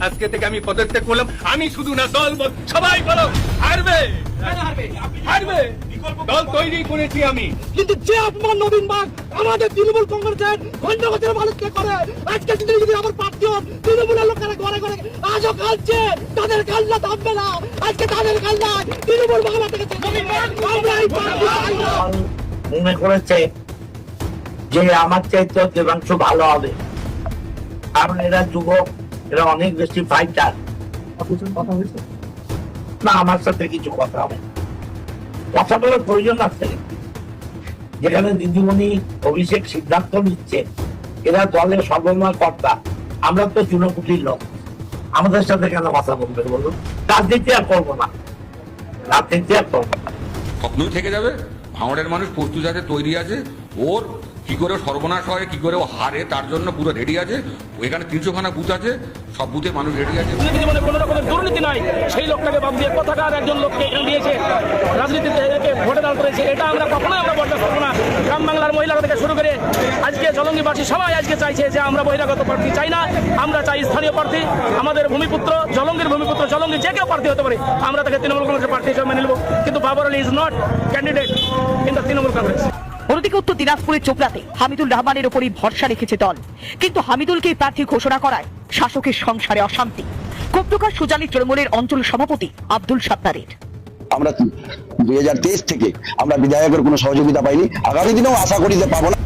আজকে থেকে আমি পদত্যাগ করলাম। আমি শুধু না, দল সবাই বলো হারবে, হারবে। দল তৈরি করেছি আমি। কিন্তু যে অপমান নবীন বাগ আমাদের তৃণমূল কংগ্রেসের ঘন্টাঘন্টার মানুষকে করে, আজকে যদি আমার প্রার্থী হন, তৃণমূলের লোকেরা ঘরে ঘরে আজও কালছে, তাদের কাল্লা থামবে না। আজকে তাদের কাল্লা তৃণমূল বাংলা থেকে মনে করেছে যে আমার চাইতে দেবাংশ ভালো হবে, কারণ এরা যুবক, এরা অনেক বেশি ফাইটার। না, আমার সাথে কিছু কথা হবে, কথা বলার প্রয়োজন আছে। যেখানে দিদিমণি অভিষেক সিদ্ধান্ত নিচ্ছে, এরা দলের সর্বময় কর্তা, আমরা তো চুনোপুটির লোক, আমাদের সাথে কেন কথা বলবে বলুন? রাজনীতি আর করবো না, রাজনীতি আর করবো না। স্বপ্নই থেকে যাবে। ভাঙড়ের মানুষ প্রস্তুত আছে, তৈরি আছে। ওর কি করে সর্বনাশ হয়, কি করে ও হারে, তার জন্য পুরো রেডি আছে। এখানে 300খানা বুথ আছে, সব বুথে মানুষ রেডি আছে। জীবনে কোনো রকমের দুর্নীতি নাই, সেই লোকটাকে বাদ দিয়ে পতাকার একজন লোককে এখানে দিয়েছে, রাজনীতিতে একে ভোটে দাঁড় করেছে। এটা আমরা কখনোই বরদাস্ত করবো না। গ্রাম বাংলার মহিলারা থেকে শুরু করে আজকে জলঙ্গিবাসী সবাই আজকে চাইছে যে আমরা বহিরাগত প্রার্থী চাই না, আমরা চাই স্থানীয় প্রার্থী। আমাদের ভূমিপুত্র, জলঙ্গির ভূমিপুত্র, জলঙ্গি যে কেউ প্রার্থী হতে পারে, আমরা তাকে তৃণমূল কংগ্রেসের প্রার্থী হিসেবে মেনে নেব। কিন্তু Babar Ali is not candidate in the Trinamool Congress. অন্যদিকে উত্তর দিনাজপুরের চোপড়াতে হামিদুল রহমানের উপরই ভরসা রেখেছে দল, কিন্তু হামিদুলকে প্রার্থী ঘোষণা করায় শাসকের সংসারে অশান্তি। ক্ষোভ প্রকাশ সুজানি তৃণমূলের অঞ্চল সভাপতি আব্দুল সাত্তারের। আমরা 2023 থেকে আমরা বিধায়কের কোনো সহযোগিতা পাইনি, আগামী দিনেও আশা করি যে পাবো না।